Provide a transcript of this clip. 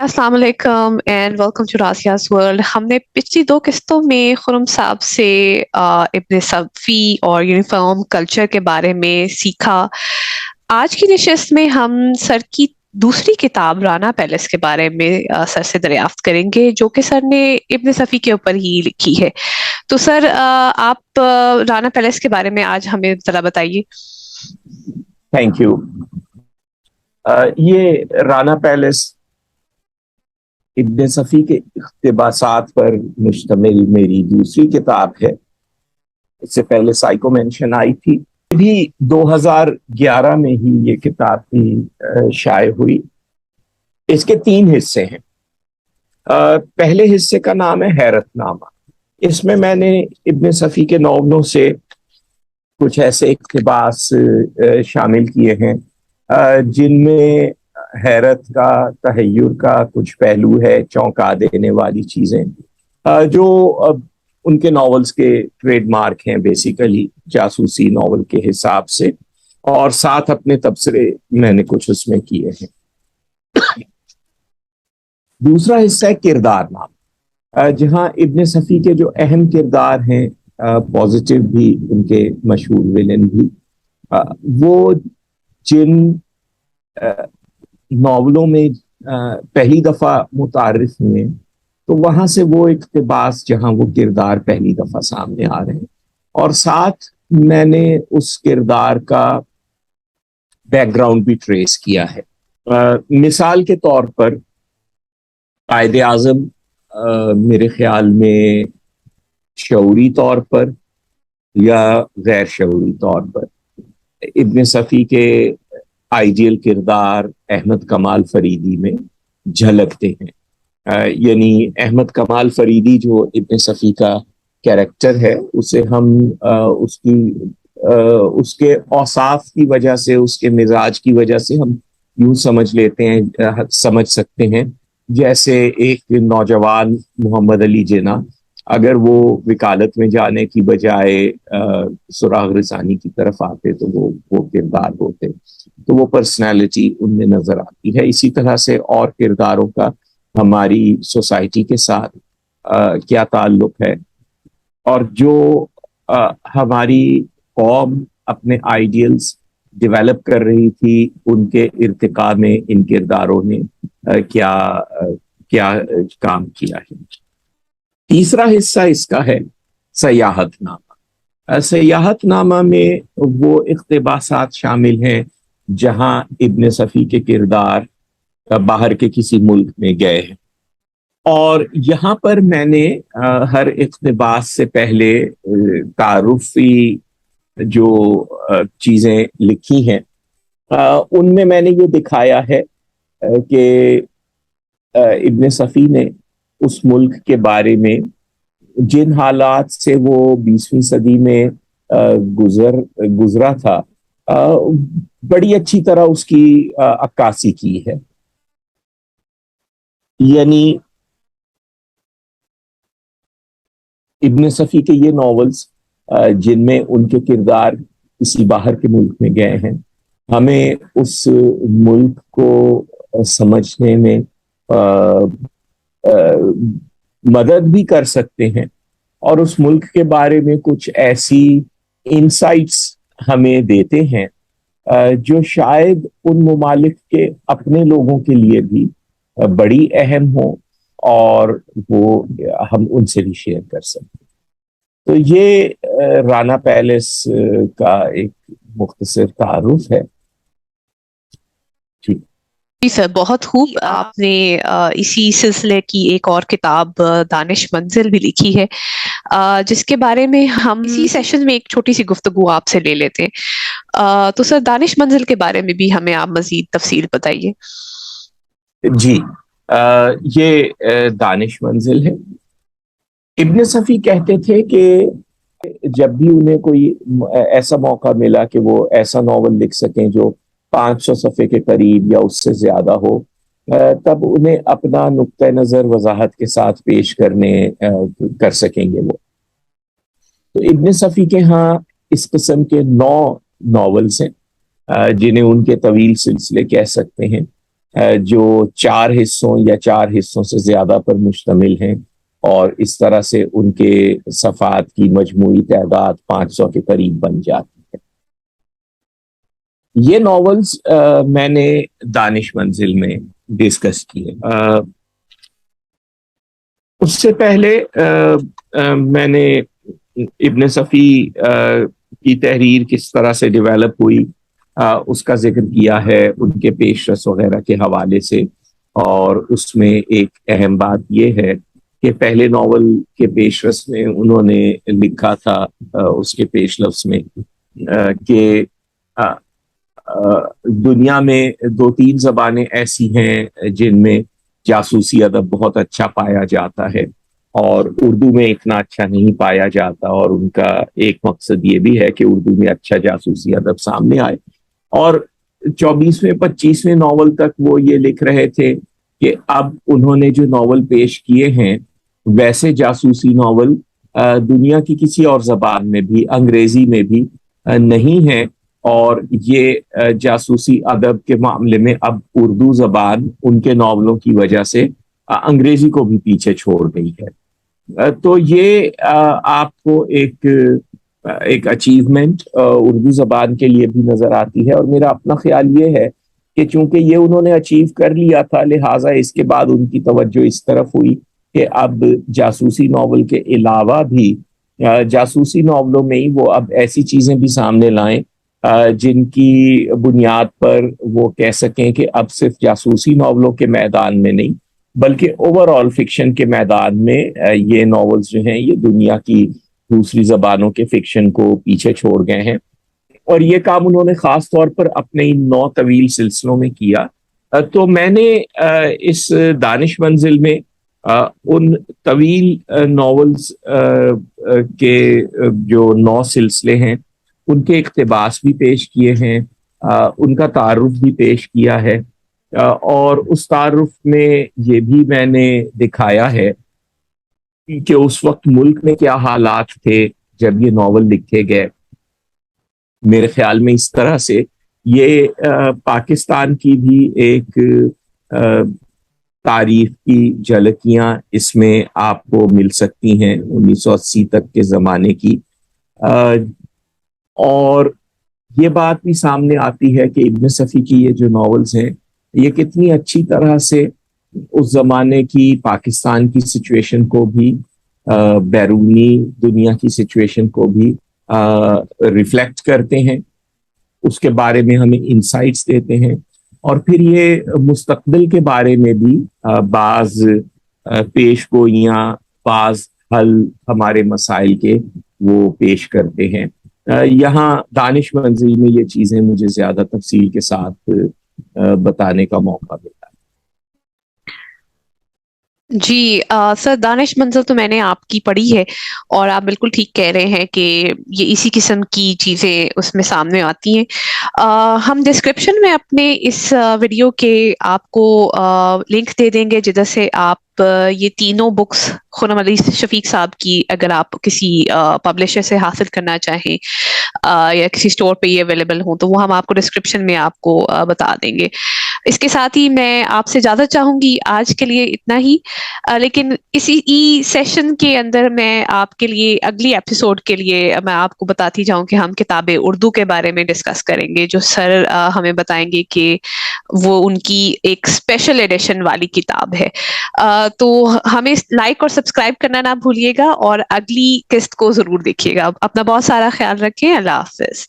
السلام علیکم and welcome to راسیاز world. ہم نے پچھلی دو قسطوں میں خرم صاحب سے ابن صفی اور یونیفارم کلچر کے بارے میں سیکھا. آج کی نشست میں ہم سر کی دوسری کتاب رانا پیلس کے بارے میں سر سے دریافت کریں گے، جو کہ سر نے ابن صفی کے اوپر ہی لکھی ہے. تو سر آپ رانا پیلس کے بارے میں آج ہمیں ذرا بتائیے. Thank you. یہ رانا پیلس ابن صفی کے اقتباسات پر مشتمل میری دوسری کتاب ہے. اس سے پہلے سائیکو مینشن آئی تھی، بھی 2011 میں ہی یہ کتاب بھی شائع ہوئی. اس کے 3 حصے ہیں. پہلے حصے کا نام ہے حیرت نامہ. اس میں نے ابن صفی کے ناولوں سے کچھ ایسے اقتباس شامل کیے ہیں جن میں حیرت کا، تحیر کا کچھ پہلو ہے، چونکا دینے والی چیزیں جو ان کے ناولز کے ٹریڈ مارک ہیں، بیسیکلی جاسوسی ناول کے حساب سے. اور ساتھ اپنے تبصرے میں نے کچھ اس میں کیے ہیں. دوسرا حصہ ہے کردار نام، جہاں ابن صفی کے جو اہم کردار ہیں، پازیٹیو بھی، ان کے مشہور ویلن بھی، وہ جن ناولوں میں پہلی دفعہ متعارف ہوئے، تو وہاں سے وہ اقتباس جہاں وہ کردار پہلی دفعہ سامنے آ رہے ہیں، اور ساتھ میں نے اس کردار کا بیک گراؤنڈ بھی ٹریس کیا ہے. مثال کے طور پر قائد اعظم میرے خیال میں شعوری طور پر یا غیر شعوری طور پر ابن صفی کے آئیڈیل کردار احمد کمال فریدی میں جھلکتے ہیں. یعنی احمد کمال فریدی جو ابن صفی کا کیریکٹر ہے، اسے ہم اس کے اوصاف کی وجہ سے، اس کے مزاج کی وجہ سے ہم یوں سمجھ لیتے ہیں، سمجھ سکتے ہیں جیسے ایک نوجوان محمد علی جناح اگر وہ وکالت میں جانے کی بجائے سراغ رسانی کی طرف آتے تو وہ کردار ہوتے، تو وہ پرسنالٹی ان میں نظر آتی ہے. اسی طرح سے اور کرداروں کا ہماری سوسائٹی کے ساتھ کیا تعلق ہے، اور جو ہماری قوم اپنے آئیڈیلز ڈیولپ کر رہی تھی، ان کے ارتقاء میں ان کرداروں نے کیا کام کیا ہے. تیسرا حصہ اس کا ہے سیاحت نامہ. سیاحت نامہ میں وہ اقتباسات شامل ہیں جہاں ابن صفی کے کردار باہر کے کسی ملک میں گئے ہیں، اور یہاں پر میں نے ہر اقتباس سے پہلے تعارفی جو چیزیں لکھی ہیں ان میں نے یہ دکھایا ہے کہ ابن صفی نے اس ملک کے بارے میں جن حالات سے وہ 20ویں صدی میں گزرا تھا، بڑی اچھی طرح اس کی عکاسی کی ہے. یعنی ابن صفی کے یہ ناولز جن میں ان کے کردار کسی باہر کے ملک میں گئے ہیں، ہمیں اس ملک کو سمجھنے میں مدد بھی کر سکتے ہیں، اور اس ملک کے بارے میں کچھ ایسی انسائٹس ہمیں دیتے ہیں جو شاید ان ممالک کے اپنے لوگوں کے لیے بھی بڑی اہم ہوں، اور وہ ہم ان سے بھی شیئر کر سکتے ہیں. تو یہ رانا پیلس کا ایک مختصر تعارف ہے. جی سر، بہت خوب. آپ نے اسی سلسلے کی ایک اور کتاب دانش منزل بھی لکھی ہے، جس کے بارے میں ہم اسی سیشن میں ایک چھوٹی سی گفتگو آپ سے لے لیتے ہیں. تو سر، دانش منزل کے بارے میں بھی ہمیں آپ مزید تفصیل بتائیے. جی، یہ دانش منزل ہے. ابن صفی کہتے تھے کہ جب بھی انہیں کوئی ایسا موقع ملا کہ وہ ایسا ناول لکھ سکیں جو 500 صفحے کے قریب یا اس سے زیادہ ہو، تب انہیں اپنا نقطہ نظر وضاحت کے ساتھ پیش کر سکیں گے وہ. تو ابن صفی کے ہاں اس قسم کے 9 ناولز ہیں جنہیں ان کے طویل سلسلے کہہ سکتے ہیں. جو 4 حصوں یا 4 حصوں سے زیادہ پر مشتمل ہیں، اور اس طرح سے ان کے صفحات کی مجموعی تعداد 500 کے قریب بن جاتی ہے۔ یہ ناولز میں نے دانش منزل میں ڈسکس کیے۔ اس سے پہلے میں نے ابن صفی کی تحریر کس طرح سے ڈیولپ ہوئی اس کا ذکر کیا ہے ان کے پیش رس وغیرہ کے حوالے سے، اور اس میں ایک اہم بات یہ ہے کہ پہلے ناول کے پیش رس میں انہوں نے لکھا تھا اس کے پیش لفظ میں کہ دنیا میں 2-3 زبانیں ایسی ہیں جن میں جاسوسی ادب بہت اچھا پایا جاتا ہے، اور اردو میں اتنا اچھا نہیں پایا جاتا، اور ان کا ایک مقصد یہ بھی ہے کہ اردو میں اچھا جاسوسی ادب سامنے آئے۔ اور 24ویں-25ویں ناول تک وہ یہ لکھ رہے تھے کہ اب انہوں نے جو ناول پیش کیے ہیں ویسے جاسوسی ناول دنیا کی کسی اور زبان میں بھی، انگریزی میں بھی نہیں ہے، اور یہ جاسوسی ادب کے معاملے میں اب اردو زبان ان کے ناولوں کی وجہ سے انگریزی کو بھی پیچھے چھوڑ گئی ہے۔ تو یہ آپ کو ایک اچیومنٹ اردو زبان کے لیے بھی نظر آتی ہے، اور میرا اپنا خیال یہ ہے کہ چونکہ یہ انہوں نے اچیو کر لیا تھا، لہٰذا اس کے بعد ان کی توجہ اس طرف ہوئی کہ اب جاسوسی ناول کے علاوہ بھی جاسوسی ناولوں میں ہی وہ اب ایسی چیزیں بھی سامنے لائیں جن کی بنیاد پر وہ کہہ سکیں کہ اب صرف جاسوسی ناولوں کے میدان میں نہیں بلکہ اوور آل فکشن کے میدان میں یہ ناولز جو ہیں یہ دنیا کی دوسری زبانوں کے فکشن کو پیچھے چھوڑ گئے ہیں، اور یہ کام انہوں نے خاص طور پر اپنے 9 طویل سلسلوں میں کیا۔ تو میں نے اس دانش منزل میں ان طویل ناولز کے جو 9 سلسلے ہیں ان کے اقتباس بھی پیش کیے ہیں، ان کا تعارف بھی پیش کیا ہے، اور اس تعارف میں یہ بھی میں نے دکھایا ہے کہ اس وقت ملک میں کیا حالات تھے جب یہ ناول لکھے گئے۔ میرے خیال میں اس طرح سے یہ پاکستان کی بھی ایک تاریخ کی جھلکیاں اس میں آپ کو مل سکتی ہیں 1980 تک کے زمانے کی، اور یہ بات بھی سامنے آتی ہے کہ ابن صفی کی یہ جو ناولز ہیں یہ کتنی اچھی طرح سے اس زمانے کی پاکستان کی سچویشن کو بھی، بیرونی دنیا کی سچویشن کو بھی ریفلیکٹ کرتے ہیں، اس کے بارے میں ہمیں انسائٹس دیتے ہیں، اور پھر یہ مستقبل کے بارے میں بھی بعض پیش گوئیاں، بعض حل ہمارے مسائل کے وہ پیش کرتے ہیں۔ یہاں دانش منزل میں یہ چیزیں مجھے زیادہ تفصیل کے ساتھ بتانے کا موقع ملا۔ جی سر، دانش منزل تو میں نے آپ کی پڑھی ہے، اور آپ بالکل ٹھیک کہہ رہے ہیں کہ یہ اسی قسم کی چیزیں اس میں سامنے آتی ہیں۔ ہم ڈسکرپشن میں اپنے اس ویڈیو کے آپ کو لنک دے دیں گے جدھر سے آپ یہ تینوں بکس خرم علی شفیق صاحب کی اگر آپ کسی پبلشر سے حاصل کرنا چاہیں یا کسی اسٹور پہ یہ اویلیبل ہوں تو وہ ہم آپ کو ڈسکرپشن میں آپ کو بتا دیں گے۔ اس کے ساتھ ہی میں آپ سے اجازت چاہوں گی آج کے لیے اتنا ہی، لیکن اسی سیشن کے اندر میں آپ کے لیے اگلی ایپیسوڈ کے لیے میں آپ کو بتاتی جاؤں کہ ہم کتابیں اردو کے بارے میں ڈسکس کریں گے، جو سر ہمیں بتائیں گے کہ وہ ان کی ایک اسپیشل ایڈیشن والی کتاب ہے۔ تو ہمیں لائک اور سبسکرائب کرنا نہ بھولیے گا، اور اگلی قسط کو ضرور دیکھیے گا۔ اپنا بہت سارا خیال رکھیں۔ اللہ حافظ۔